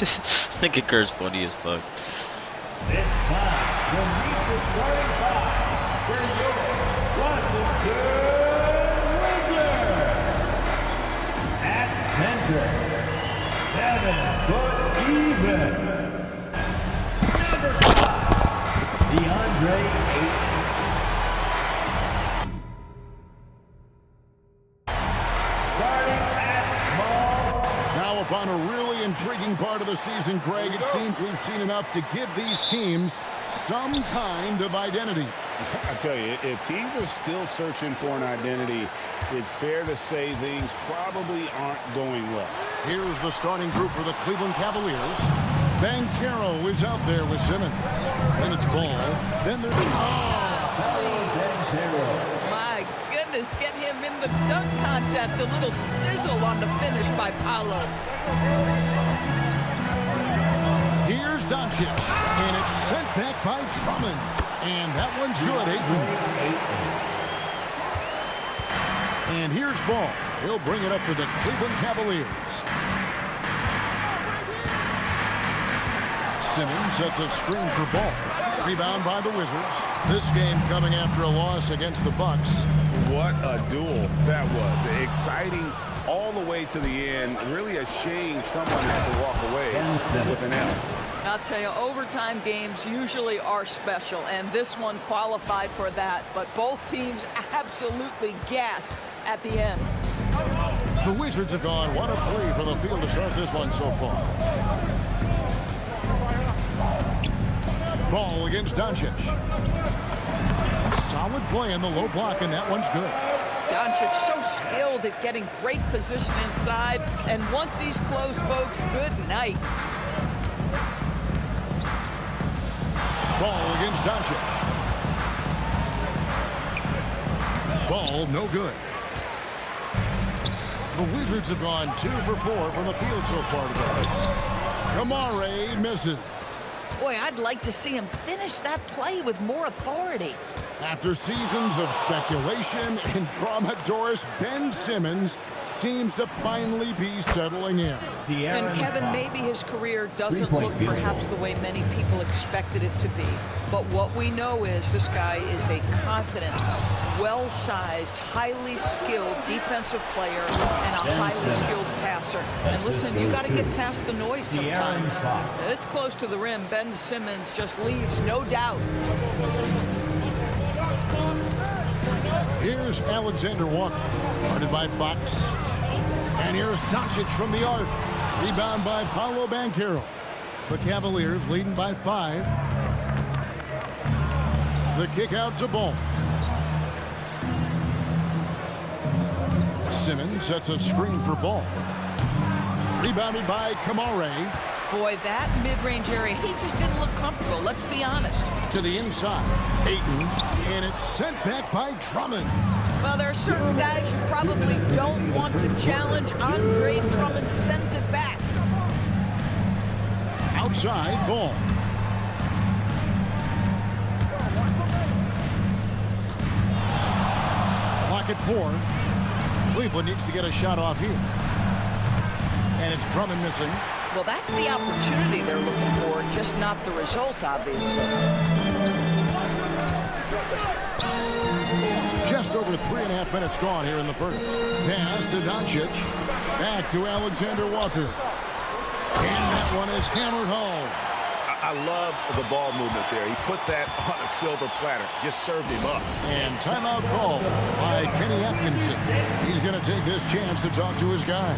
Think it Kurt's funny as fuck. It's time to meet the starting five for your Washington Wizards. At center, 7 foot even. Number 5, DeAndre Ayton. Starting at small. Now upon a really intriguing part of the season, Greg, it seems we've seen enough to give these teams some kind of identity. I tell you, if teams are still searching for an identity, it's fair to say things probably aren't going well. Here's the starting group for the Cleveland Cavaliers. Banchero is out there with Simmons. Then it's Ball. Then there's... My goodness, get him in the dunk contest. A little sizzle on the finish by Paolo. Here's Doncic, and it's sent back by Drummond. And that one's good, Ayton. And here's Ball. He'll bring it up for the Cleveland Cavaliers. Simmons sets a screen for Ball. Rebound by the Wizards. This game coming after a loss against the Bucks. What a duel that was. Exciting all the way to the end. Really a shame someone had to walk away with an L. I'll tell you, overtime games usually are special, and this one qualified for that. But both teams absolutely gassed at the end. The Wizards have gone 1 of 3 from the field to start this one so far. Ball against Doncic. Solid play in the low block, and that one's good. Doncic so skilled at getting great position inside, and once he's close, folks, good night. Ball against Doncic. Ball no good. The Wizards have gone 2 for 4 from the field so far today. Kamare misses. Boy, I'd like to see him finish that play with more authority. After seasons of speculation and drama, Doris, Ben Simmons seems to finally be settling in. And Kevin, maybe his career doesn't look perhaps the way many people expected it to be. But what we know is this guy is a confident, well-sized, highly skilled defensive player and a highly skilled passer. And listen, you got to get past the noise sometimes. This close to the rim, Ben Simmons just leaves no doubt. Here's Alexander Walker, guarded by Fox. And here's Doncic from the arc. Rebound by Paolo Banchero. The Cavaliers leading by 5. The kick out to Ball. Simmons sets a screen for Ball. Rebounded by Kamare. Boy, that mid-range area, he just didn't look comfortable, let's be honest. To the inside, Ayton, and it's sent back by Drummond. Well, there are certain guys you probably don't want to challenge. Andre Drummond sends it back. Outside, Ball. Clock at 4. Cleveland needs to get a shot off here. And it's Drummond missing. Well, that's the opportunity they're looking for, just not the result, obviously. Just over 3.5 minutes gone here in the first. Pass to Doncic. Back to Alexander Walker. And that one is hammered home. I love the ball movement there. He put that on a silver platter. Just served him up. And timeout call by Kenny Atkinson. He's going to take this chance to talk to his guys.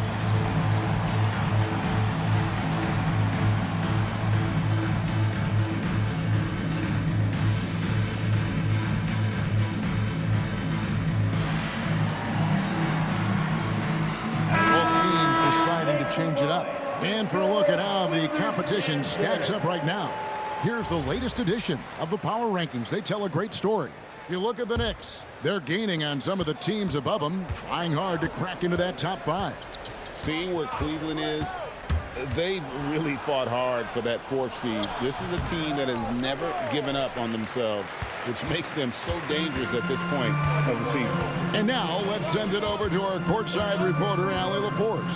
Change it up. And for a look at how the competition stacks up right now, here's the latest edition of the Power Rankings. They tell a great story. You look at the Knicks. They're gaining on some of the teams above them, trying hard to crack into that top 5. Seeing where Cleveland is, they've really fought hard for that 4th seed. This is a team that has never given up on themselves, which makes them so dangerous at this point of the season. And now let's send it over to our courtside reporter, Allie LaForce.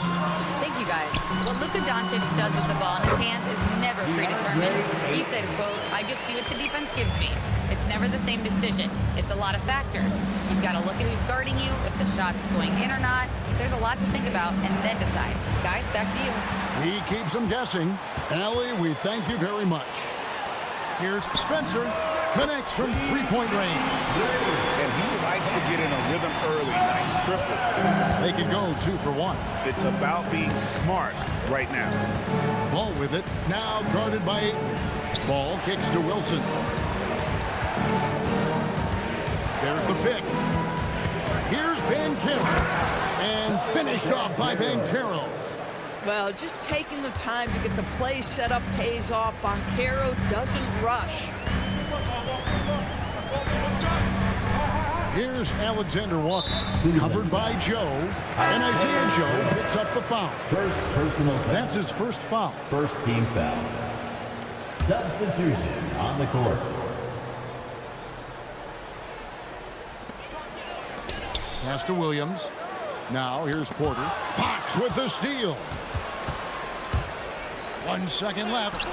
Thank you, guys. What Luka does with the ball in his hands is never predetermined. He said, quote, "I just see what the defense gives me. It's never the same decision. It's a lot of factors. You've got to look at who's guarding you, if the shot's going in or not. There's a lot to think about and then decide." Guys, back to you. He keeps them guessing. Allie, we thank you very much. Here's Spencer. Connects from three-point range. And he likes to get in a rhythm early. Nice triple. They can go 2 for 1. It's about being smart right now. Ball with it. Now guarded by Ayton. Ball kicks to Wilson. There's the pick. Here's Banchero. And finished off by Banchero. Well, just taking the time to get the play set up pays off. Banchero doesn't rush. Here's Alexander Walker, covered by Joe, and Isaiah Joe picks up the foul. First personal foul. That's his first foul. First team foul. Substitution on the court. Pass to Williams. Now here's Porter. Fox with the steal. 1 second left.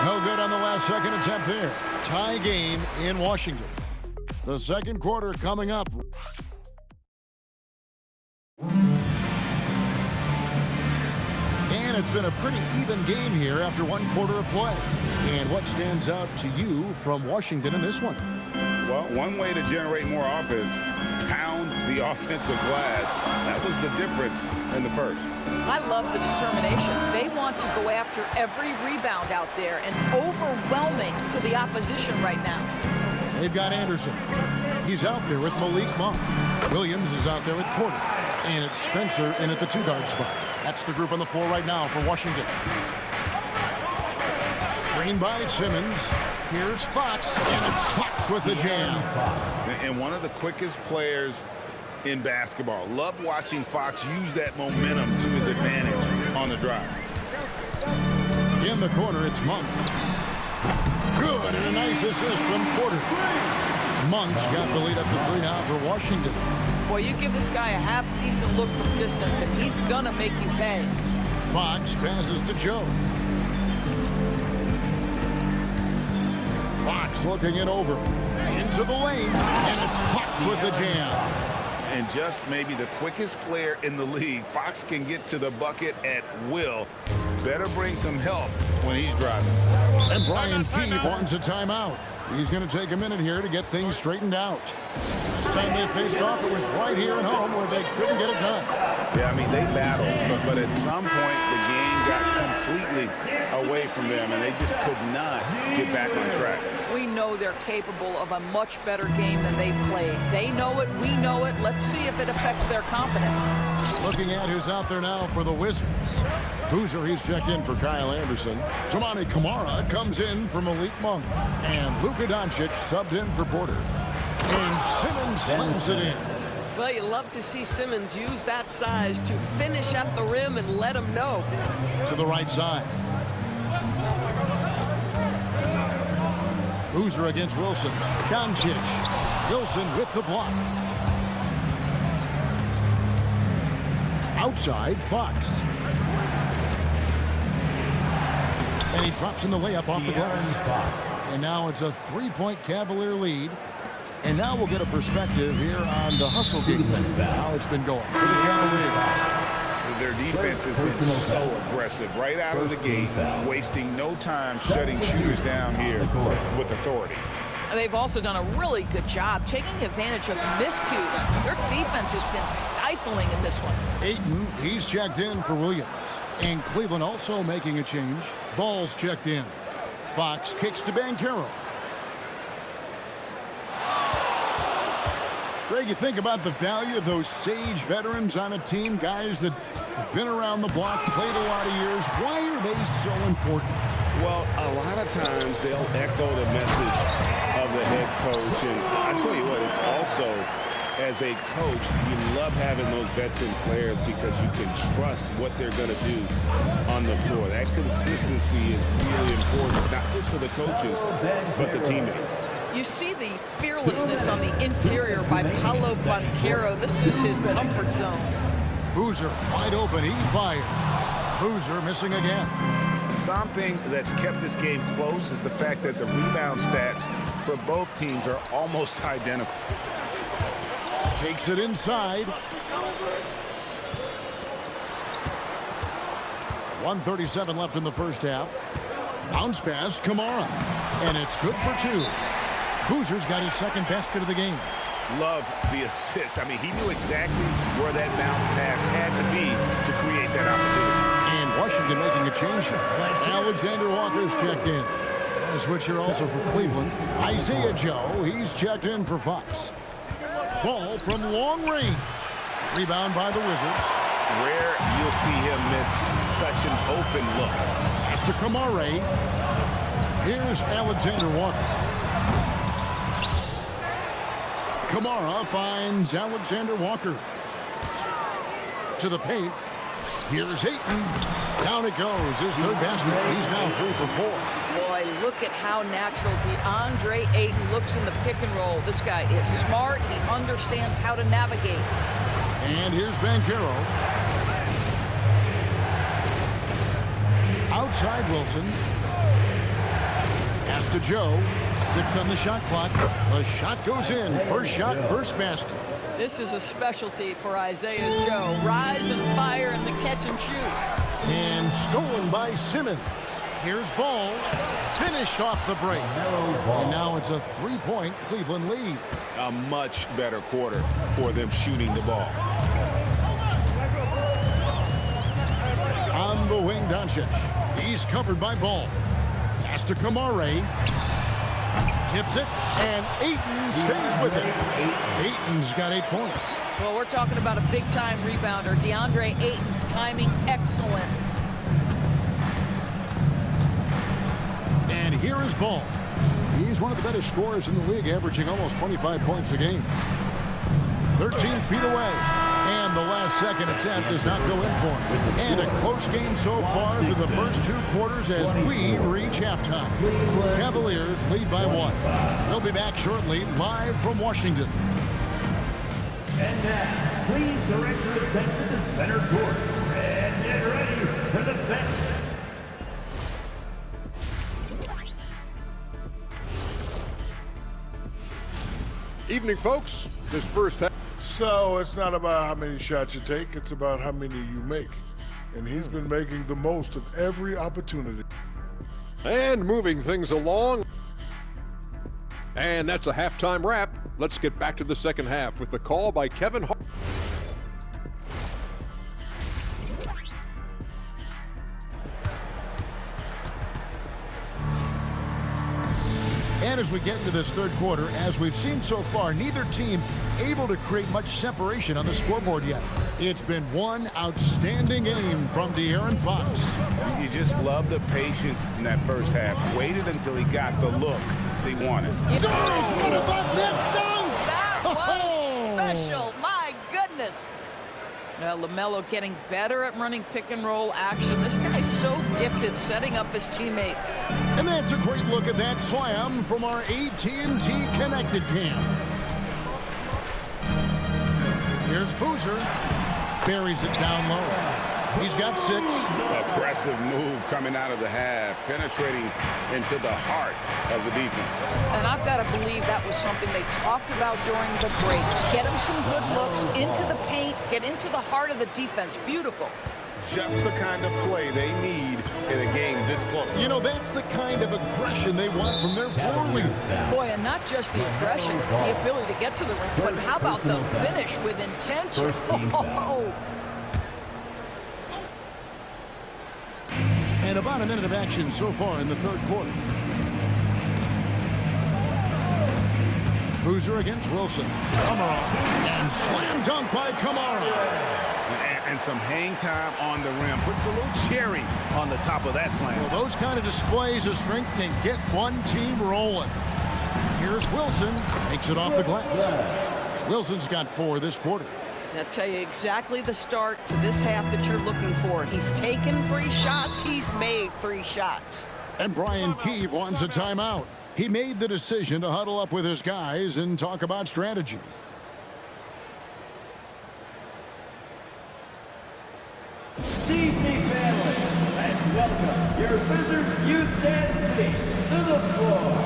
No good on the last second attempt there. Tie game in Washington. The second quarter coming up. And it's been a pretty even game here after 1 quarter of play. And what stands out to you from Washington in this one? Well, one way to generate more offense, pound the offensive glass. That was the difference in the first. I love the determination. They want to go after every rebound out there and overwhelming to the opposition right now. They've got Anderson. He's out there with Malik Monk. Williams is out there with Porter. And it's Spencer in at the 2-guard spot. That's the group on the floor right now for Washington. Screen by Simmons. Here's Fox. And it's Fox with the jam. And one of the quickest players in basketball. Love watching Fox use that momentum to his advantage on the drive. In the corner, it's Monk. Good, and a nice assist from Porter. Monk's got the lead up to 3 now for Washington. Boy, you give this guy a half-decent look from distance, and he's gonna make you pay. Fox passes to Joe. Fox looking it over. Into the lane, and it's Fox with the jam. And just maybe the quickest player in the league. Fox can get to the bucket at will. Better bring some help when he's driving. And Brian Keefe wants a timeout. He's going to take a minute here to get things straightened out. Last time they faced off, it was right here at home where they couldn't get it done. Yeah, I mean, they battled, but at some point the game got completely away from them, and they just could not get back on track. We know they're capable of a much better game than they played. They know it, we know it. Let's see if it affects their confidence. Looking at who's out there now for the Wizards. Boozer, he's checked in for Kyle Anderson. Toumani Camara comes in for Malik Monk. And Luka Doncic subbed in for Porter. And Simmons slams it in. Well, you love to see Simmons use that size to finish at the rim and let him know. To the right side. Boozer against Wilson. Doncic. Wilson with the block. Outside, Fox. And he drops in the layup off the glass. And now it's a 3-point Cavalier lead. And now we'll get a perspective here on the hustle game. How it's been going for the Cavaliers. Their defense has been so aggressive right out of the gate, wasting no time shutting shooters down here with authority. And they've also done a really good job taking advantage of miscues. Their defense has been stifling in this one. Ayton, he's checked in for Williams. And Cleveland also making a change. Ball's checked in. Fox kicks to Banchero. Greg, you think about the value of those sage veterans on a team, guys that have been around the block, played a lot of years. Why are they so important? Well, a lot of times they'll echo the message of the head coach. And I tell you what, it's also As a coach, you love having those veteran players because you can trust what they're going to do on the floor. That consistency is really important, not just for the coaches, but the teammates. You see the fearlessness on the interior by Paolo Banchero. This is his comfort zone. Boozer wide open. He fires. Boozer missing again. Something that's kept this game close is the fact that the rebound stats for both teams are almost identical. Takes it inside. 1:37 left in the first half. Bounce pass, Kamara. And it's good for two. Boozer's got his second basket of the game. Love the assist. I mean, he knew exactly where that bounce pass had to be to create that opportunity. And Washington making a change here. Alexander Walker's checked in. A switch here also for Cleveland. Isaiah Joe, he's checked in for Fox. Ball from long range. Rebound by the Wizards. Rare you'll see him miss such an open look. Pass to Kamara. Here's Alexander Walker. Kamara finds Alexander Walker. To the paint. Here's Ayton. Down it goes. His third basket. He's now 3 for 4. Boy, look at how natural DeAndre Ayton looks in the pick and roll. This guy is smart. He understands how to navigate. And here's Banchero. Outside Wilson. Pass to Joe. 6 on the shot clock. The shot goes in. First shot, first basket. This is a specialty for Isaiah Joe. Rise and fire in the catch and shoot. And stolen by Simmons. Here's Ball. Finished off the break. And now it's a 3-point Cleveland lead. A much better quarter for them shooting the ball. On the wing, Doncic. He's covered by Ball. Pass to Kamara. Tips it, and Ayton stays with it. Ayton's got 8 points. Well, we're talking about a big-time rebounder. DeAndre Ayton's timing excellent. And here is Ball. He's one of the better scorers in the league, averaging almost 25 points a game. 13 feet away. And the last second attempt does not go in for him. And a close game so far through the first 2 quarters as we reach halftime. Cavaliers lead by 1. They'll be back shortly, live from Washington. And now, please direct your attention to center court. And get ready for the fence. Evening, folks. This first half. So it's not about how many shots you take, it's about how many you make. And he's been making the most of every opportunity. And moving things along. And that's a halftime wrap. Let's get back to the second half with the call by Kevin Hart. And as we get into this third quarter, as we've seen so far, neither team able to create much separation on the scoreboard yet. It's been one outstanding game from De'Aaron Fox. You just love the patience in that first half. Waited until he got the look they wanted. That Oh! was special. My goodness. Well, LaMelo getting better at running pick and roll action. This guy's so gifted setting up his teammates. And that's a great look at that slam from our AT&T Connected Cam. Here's Boozer. Buries it down low. He's got 6. Aggressive move coming out of the half, penetrating into the heart of the defense. And I've got to believe that was something they talked about during the break. Get him some good looks into the paint, get into the heart of the defense. Beautiful. Just the kind of play they need in a game this close. You know, that's the kind of aggression they want from their floor leaders. Boy, and not just the aggression, the ability to get to the rim, but how about the finish with intention? Oh. And about a minute of action so far in the third quarter. Boozer against Wilson. Kamara. And slam dunk by Kamara. And some hang time on the rim. Puts a little cherry on the top of that slam. Well, those kind of displays of strength can get one team rolling. Here's Wilson. Makes it off the glass. Wilson's got 4 this quarter. I'll tell you exactly the start to this half that you're looking for. He's taken 3 shots. He's made 3 shots. And Brian Keefe wants a timeout. He made the decision to huddle up with his guys and talk about strategy. DC family, let's welcome your Wizards youth dance team to the floor.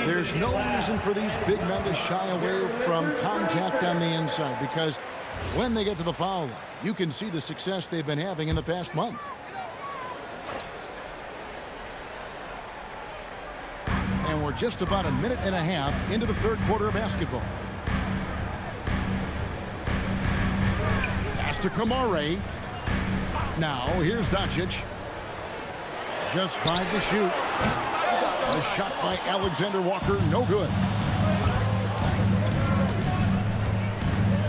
There's no reason for these big men to shy away from contact on the inside, because when they get to the foul line, you can see the success they've been having in the past month. And we're just about a minute and a half into the third quarter of basketball. Pass to Kamare. Now, here's Doncic. Just 5 to shoot. A shot by Alexander Walker, no good.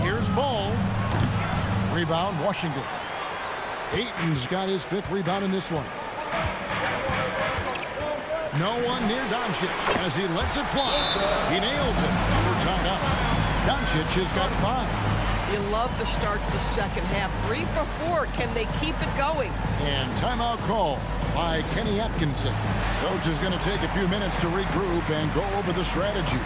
Here's Ball. Rebound, Washington. Ayton's got his 5th rebound in this one. No one near Doncic as he lets it fly. He nails it. We're tied up. Doncic has got 5. You love the start to the second half. 3 for 4. Can they keep it going? And timeout call by Kenny Atkinson. Coach is going to take a few minutes to regroup and go over the strategy.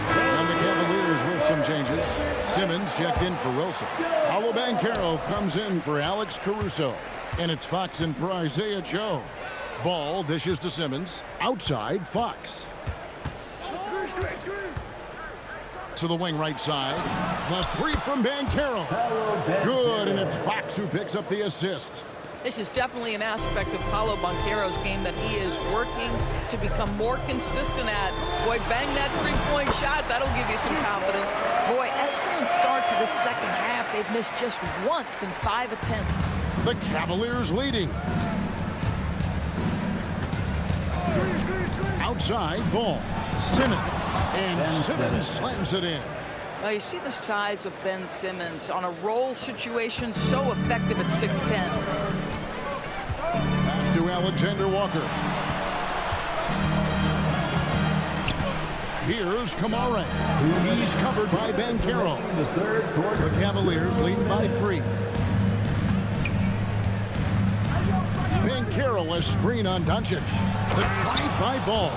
And the Cavaliers with some changes. Simmons checked in for Wilson. Paolo Banchero comes in for Alex Caruso. And it's Fox in for Isaiah Joe. Ball dishes to Simmons. Outside, Fox. To the wing right side. The 3 from Banchero. Good, and it's Fox who picks up the assist. This is definitely an aspect of Paolo Banchero's game that he is working to become more consistent at. Boy, bang that 3-point shot. That'll give you some confidence. Boy, excellent start to the second half. They've missed just once in 5 attempts. The Cavaliers leading. Outside, Ball. Simmons. And Simmons slams it in. Now, you see the size of Ben Simmons on a roll situation, so effective at 6'10". Pass to Alexander Walker. Here's Kamare. He's covered by Banchero. The Cavaliers lead by 3. Banchero a screen on Doncic. The drive by Ball.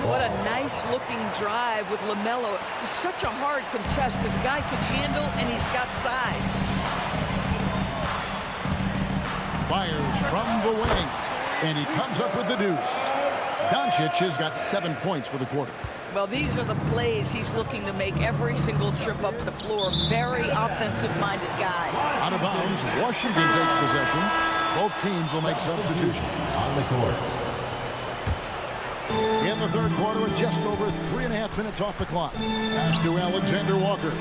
What a nice-looking drive with LaMelo. It's such a hard contest because the guy can handle and he's got size. Fires from the wing, and he comes up with the deuce. Doncic has got 7 points for the quarter. Well, these are the plays he's looking to make every single trip up the floor. Very offensive-minded guy. Out of bounds, Washington takes possession. Both teams will make substitutions. On the court. In the third quarter with just over 3.5 minutes off the clock. Pass to Alexander Walker.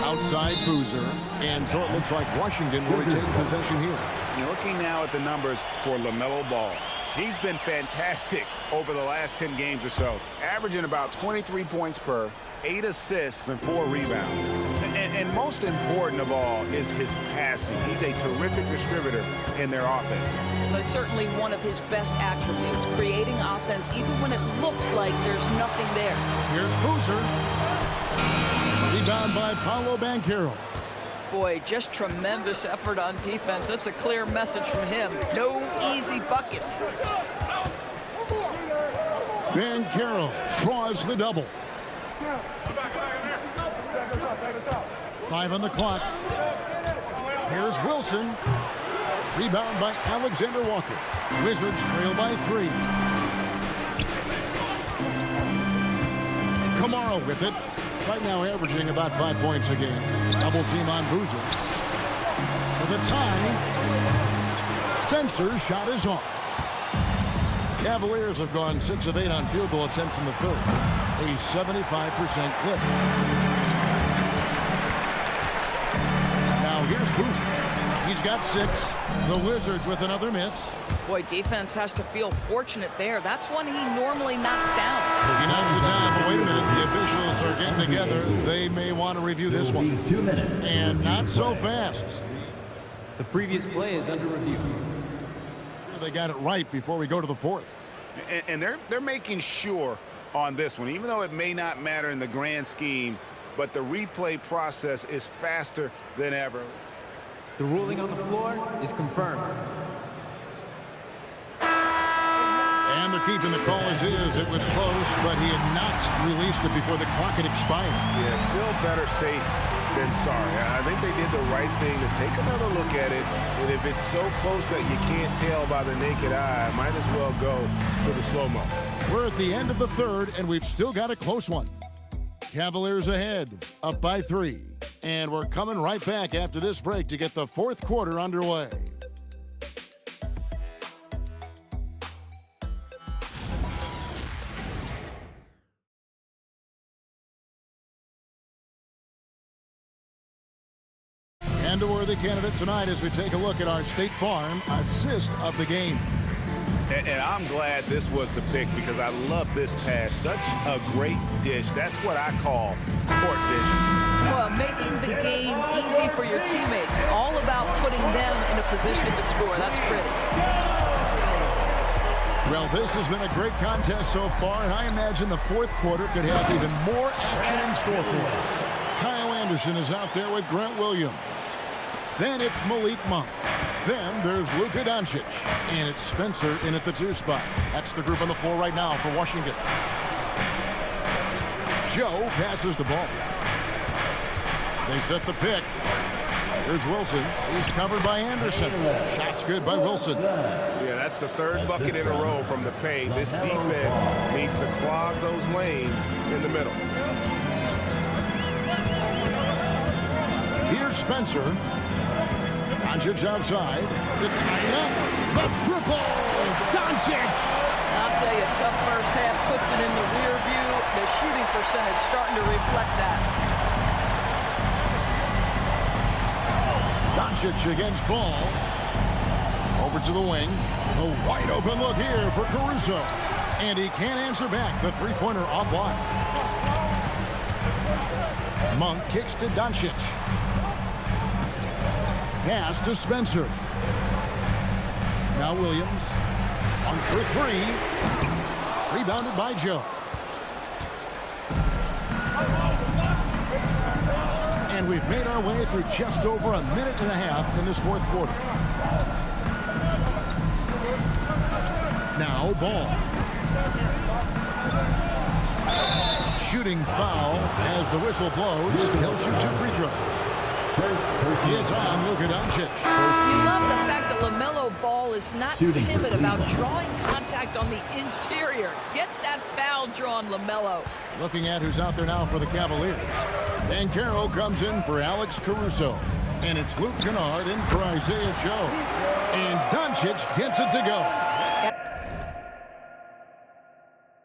Outside Boozer. And so it looks like Washington will retain possession here. You're looking now at the numbers for LaMelo Ball. He's been fantastic over the last 10 games or so, averaging about 23 points per, 8 assists, and 4 rebounds. And most important of all is his passing. He's a terrific distributor in their offense. But certainly one of his best attributes, creating offense even when it looks like there's nothing there. Here's Boozer. Rebound by Paolo Banchero. Boy, just tremendous effort on defense. That's a clear message from him. No easy buckets. Banchero draws the double. 5 on the clock. Here's Wilson. Rebound by Alexander Walker. Wizards trail by 3. Kamara with it. Right now averaging about 5 points a game. Double team on Boozer. For the tie, Spencer's shot is off. Cavaliers have gone 6 of 8 on field goal attempts in the third. A 75% clip. Now here's Boozer. He's got 6. The Wizards with another miss. Boy, defense has to feel fortunate there. That's one he normally knocks down. He knocks it down, but wait a minute. The officials are getting together. They may want to review this one. 2 minutes. And not so fast. The previous play is under review. They got it right before we go to the fourth. And they're making sure on this one, even though it may not matter in the grand scheme, but the replay process is faster than ever. The ruling on the floor is confirmed. And they're keeping the call as is. It was close, but he had not released it before the clock had expired. Yeah, still better safe than sorry. I think they did the right thing to take another look at it. And if it's so close that you can't tell by the naked eye, might as well go to the slow-mo. We're at the end of the third, and we've still got a close one. Cavaliers ahead, up by 3. And we're coming right back after this break to get the fourth quarter underway. And a worthy candidate tonight as we take a look at our State Farm assist of the game. And I'm glad this was the pick because I love this pass. Such a great dish. That's what I call court vision. Well, making the game easy for your teammates. All about putting them in a position to score. That's pretty. Well, this has been a great contest so far, and I imagine the fourth quarter could have even more action in store for us. Kyle Anderson is out there with Grant Williams. Then it's Malik Monk. Then there's Luka Doncic. And it's Spencer in at the 2 spot. That's the group on the floor right now for Washington. Joe passes the ball. They set the pick. Here's Wilson. He's covered by Anderson. Shot's good by Wilson. Yeah, that's the third bucket in a row from the paint. This defense needs to clog those lanes in the middle. Here's Spencer. Doncic outside to tie it up. The triple! Doncic! I'll tell you, tough first half puts it in the rear view. The shooting percentage starting to reflect that. Doncic against Ball. Over to the wing. A wide open look here for Caruso. And he can't answer back. The three-pointer offline. Monk kicks to Doncic. Pass to Spencer. Now Williams. 1 for 3. Rebounded by Joe. And we've made our way through just over a minute and a half in this fourth quarter. Now Ball. Shooting foul as the whistle blows. He'll shoot 2 free throws. It's on Luka Doncic. You love the fact that LaMelo Ball is not timid about drawing contact on the interior. Get that foul drawn, LaMelo. Looking at who's out there now for the Cavaliers. Banchero comes in for Alex Caruso. And it's Luke Kennard in for Isaiah Joe. And Doncic gets it to go.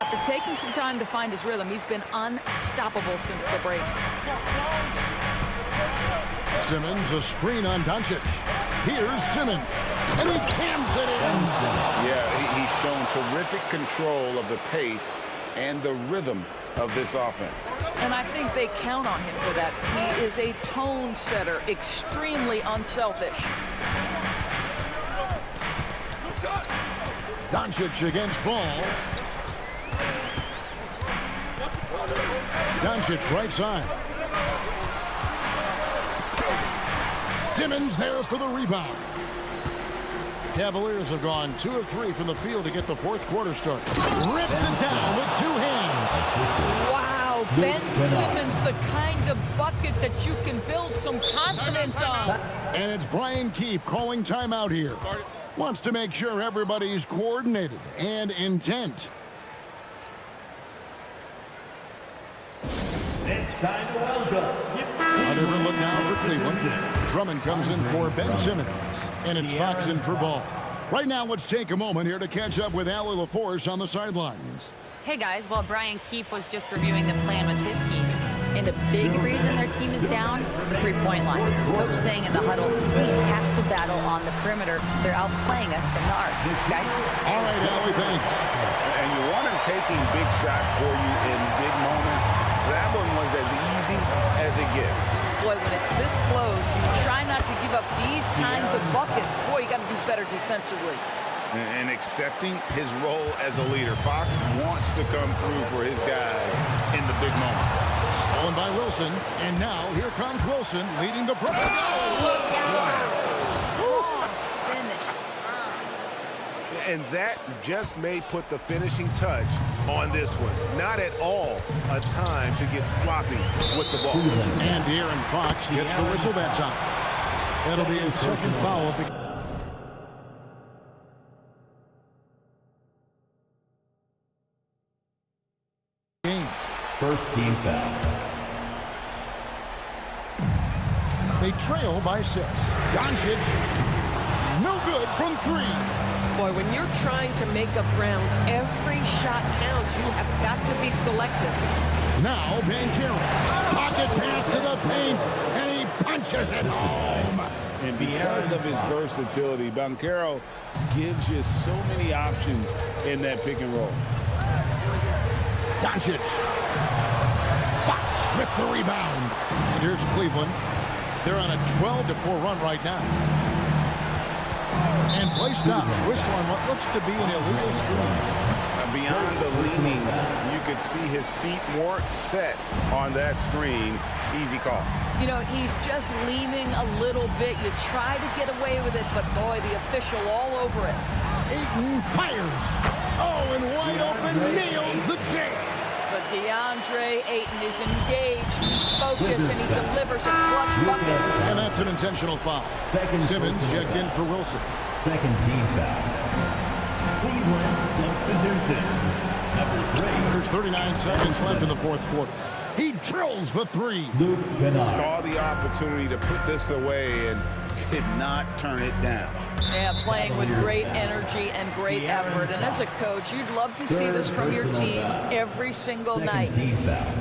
After taking some time to find his rhythm, he's been unstoppable since the break. Simmons, a screen on Doncic. Here's Simmons. And he cams it in. Yeah, he's shown terrific control of the pace and the rhythm of this offense. And I think they count on him for that. He is a tone setter, extremely unselfish. Doncic against Ball. Doncic right side. Simmons there for the rebound. Cavaliers have gone 2 of 3 from the field to get the fourth quarter started. Rips it down with 2 hands. Wow, Ben Simmons, the kind of bucket that you can build some confidence on. And it's Brian Keefe calling timeout here. Wants to make sure everybody's coordinated and intent. time to welcome. A different look now for Cleveland. Drummond comes in for Ben Simmons. And it's Fox in for Ball. Right now, let's take a moment here to catch up with Allie LaForce on the sidelines. Hey guys, well, Brian Keefe was just reviewing the plan with his team. And a big reason their team is down, the three-point line. Coach saying in the huddle, we have to battle on the perimeter. They're outplaying us from the arc. Guys? All right, Allie, thanks. And you want him taking big shots for you in big moments. That one was as easy as it gets. Boy, when it's this close, you try not to give up these kinds of buckets. Boy, you got to do better defensively. And accepting his role as a leader. Fox wants to come through for his guys in the big moments. Stolen by Wilson, and now here comes Wilson leading the Brooklyn. Look out! Strong finish. And that just may put the finishing touch on this one. Not at all a time to get sloppy with the ball. And De'Aaron Fox gets the whistle that time. That'll be his second foul of the game. First team foul. They trail by 6. Doncic, no good from 3. Boy, when you're trying to make up ground, every shot counts. You have got to be selective. Now Banchero, pocket pass to the paint, and he punches it home. And because of his versatility, Banchero gives you so many options in that pick and roll. Doncic, Fox with the rebound. And here's Cleveland. They're on a 12-4 run right now. And play stops. Whistle on what looks to be an illegal screen. Beyond the leaning, you could see his feet weren't set on that screen. Easy call. You know, he's just leaning a little bit. You try to get away with it, but boy, the official all over it. Ayton fires. Oh, and wide open, nails the jam. But DeAndre Ayton is engaged, he's focused, and he delivers a clutch bucket. And that's an intentional foul. Simmons checked in for Wilson. Second team foul. Cleveland substitution. Number 3. There's 39 seconds left in the fourth quarter. He drills the 3. Luka. Saw the opportunity to put this away and did not turn it down. Yeah, playing with great energy and great effort. And as a coach, you'd love to see this from your team every single night. Team foul.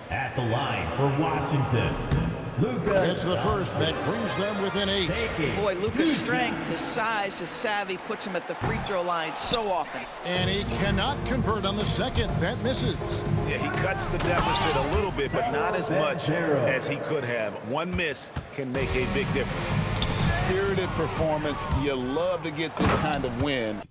At the line for Washington, Luka. It's the first that brings them within 8. Boy, Luka's strength, his size, his savvy puts him at the free throw line so often. And he cannot convert on the second. That misses. Yeah, he cuts the deficit a little bit, but not as much as he could have. One miss can make a big difference. Spirited performance. You love to get this kind of win.